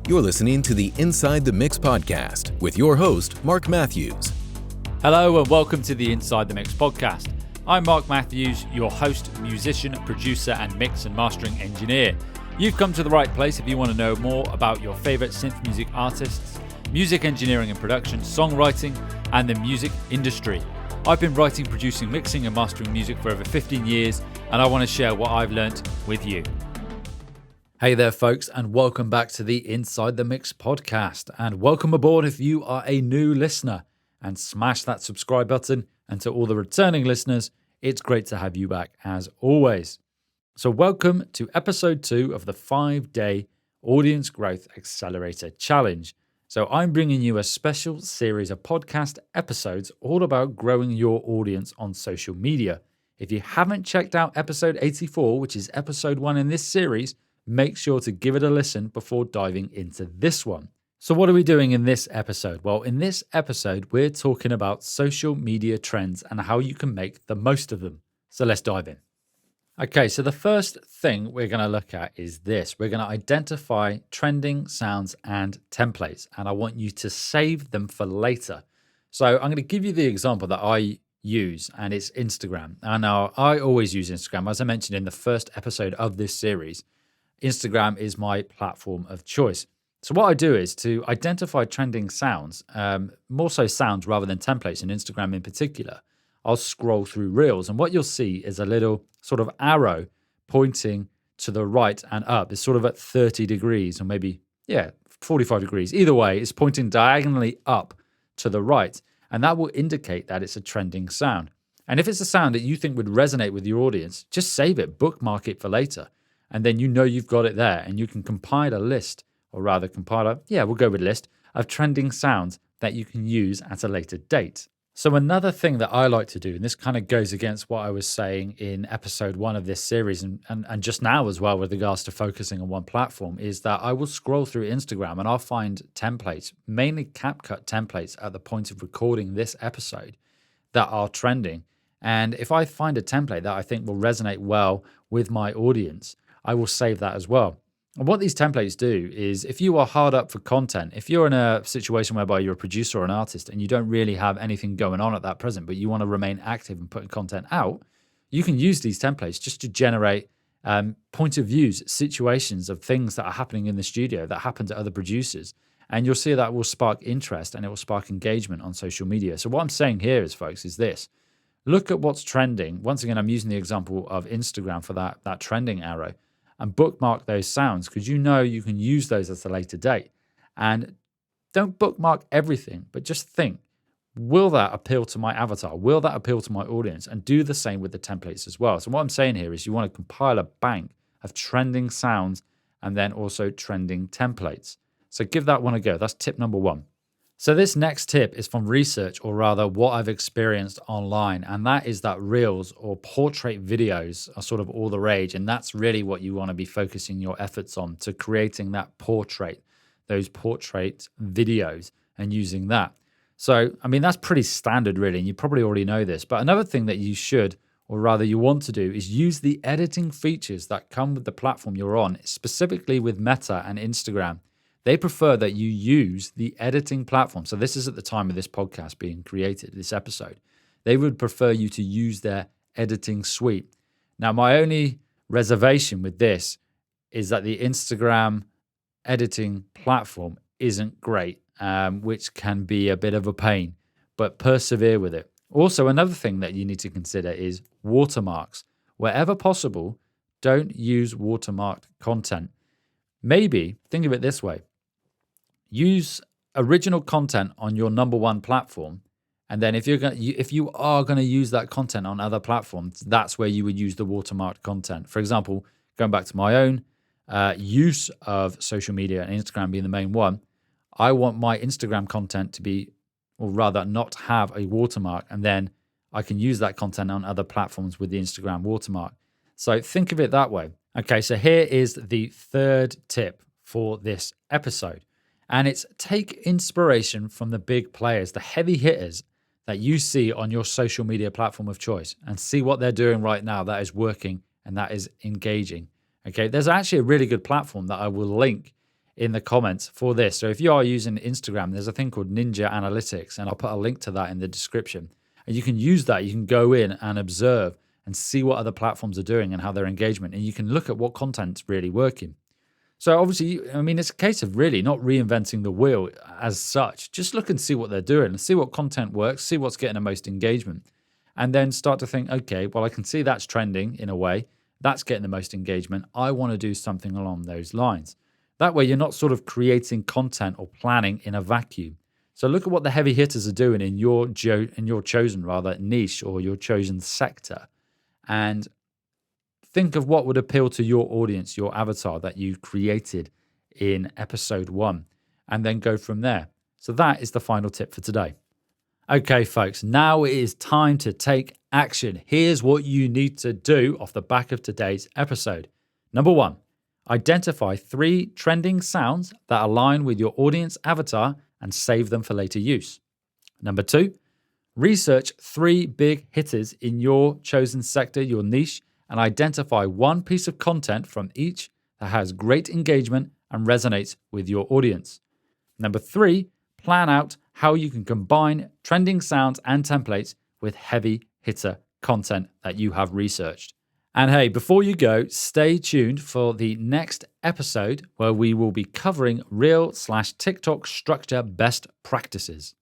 You're listening to the Inside the Mix podcast with your host, Marc Matthews. Hello and welcome to the Inside the Mix podcast. I'm Marc Matthews, your host, musician, producer, and mix and mastering engineer. You've come to the right place if you want to know more about your favorite synth music artists, music engineering and production, songwriting, and the music industry. I've been writing, producing, mixing, and mastering music for over 15 years, and I want to share what I've learnt with you. Hey there, folks, and welcome back to the Inside the Mix podcast. And welcome aboard if you are a new listener. And smash that subscribe button. And to all the returning listeners, it's great to have you back as always. So welcome to episode 2 of the 5-day Audience Growth Accelerator Challenge. So I'm bringing you a special series of podcast episodes all about growing your audience on social media. If you haven't checked out episode 84, which is episode 1 in this series, make sure to give it a listen before diving into this one. So what are we doing in this episode? Well, in this episode, we're talking about social media trends and how you can make the most of them. So let's dive in. Okay, so the first thing we're going to look at is this. We're going to identify trending sounds and templates, and I want you to save them for later. So I'm going to give you the example that I use, and it's Instagram. And now I always use Instagram. As I mentioned in the first episode of this series, Instagram is my platform of choice. So what I do is to identify trending sounds, more so sounds rather than templates in Instagram in particular. I'll scroll through Reels, and what you'll see is a little sort of arrow pointing to the right and up. It's sort of at 30 degrees or maybe, 45 degrees. Either way, it's pointing diagonally up to the right, and that will indicate that it's a trending sound. And if it's a sound that you think would resonate with your audience, just save it, bookmark it for later. And then you know you've got it there, and you can compile a list, or rather we'll go with list, of trending sounds that you can use at a later date. So another thing that I like to do, and this kind of goes against what I was saying in episode 1 of this series, and just now as well with regards to focusing on one platform, is that I will scroll through Instagram and I'll find templates, mainly CapCut templates at the point of recording this episode that are trending. And if I find a template that I think will resonate well with my audience, I will save that as well. And what these templates do is if you are hard up for content, if you're in a situation whereby you're a producer or an artist and you don't really have anything going on at that present, but you want to remain active and putting content out, you can use these templates just to generate point of views, situations of things that are happening in the studio that happen to other producers. And you'll see that will spark interest and it will spark engagement on social media. So what I'm saying here is, folks, is this. Look at what's trending. Once again, I'm using the example of Instagram for that trending arrow. And bookmark those sounds because you know you can use those at a later date. And don't bookmark everything, but just think, will that appeal to my avatar? Will that appeal to my audience? And do the same with the templates as well. So what I'm saying here is you want to compile a bank of trending sounds and then also trending templates. So give that one a go. That's tip number 1. So this next tip is from research, or rather what I've experienced online, and that is that Reels or portrait videos are sort of all the rage, and that's really what you want to be focusing your efforts on, to creating that portrait, those portrait videos and using that. So, I mean, that's pretty standard really, and you probably already know this, but another thing that you should, or rather you want to do, is use the editing features that come with the platform you're on, specifically with Meta and Instagram. They prefer that you use the editing platform. So this is at the time of this podcast being created, this episode. They would prefer you to use their editing suite. Now, my only reservation with this is that the Instagram editing platform isn't great, which can be a bit of a pain, but persevere with it. Also, another thing that you need to consider is watermarks. Wherever possible, don't use watermarked content. Maybe, think of it this way. Use original content on your number 1 platform, and then if you are going to use that content on other platforms, that's where you would use the watermarked content. For example, going back to my own use of social media and Instagram being the main one, I want my Instagram content to be, or rather not have a watermark, and then I can use that content on other platforms with the Instagram watermark. So think of it that way. Okay, so here is the 3rd tip for this episode. And it's take inspiration from the big players, the heavy hitters that you see on your social media platform of choice, and see what they're doing right now that is working and that is engaging. Okay, there's actually a really good platform that I will link in the comments for this. So if you are using Instagram, there's a thing called Ninja Analytics, and I'll put a link to that in the description. And you can use that. You can go in and observe and see what other platforms are doing and how their engagement, and you can look at what content's really working. So obviously, it's a case of really not reinventing the wheel as such. Just look and see what they're doing and see what content works, see what's getting the most engagement, and then start to think, okay, well, I can see that's trending in a way. That's getting the most engagement. I want to do something along those lines. That way, you're not sort of creating content or planning in a vacuum. So look at what the heavy hitters are doing in your chosen niche or your chosen sector, and think of what would appeal to your audience, your avatar that you created in episode 1, and then go from there. So that is the final tip for today. Okay, folks, now it is time to take action. Here's what you need to do off the back of today's episode. Number 1, identify 3 trending sounds that align with your audience avatar and save them for later use. Number 2, research 3 big hitters in your chosen sector, your niche, and identify 1 piece of content from each that has great engagement and resonates with your audience. Number 3, plan out how you can combine trending sounds and templates with heavy hitter content that you have researched. And hey, before you go, stay tuned for the next episode where we will be covering Reel/TikTok structure best practices.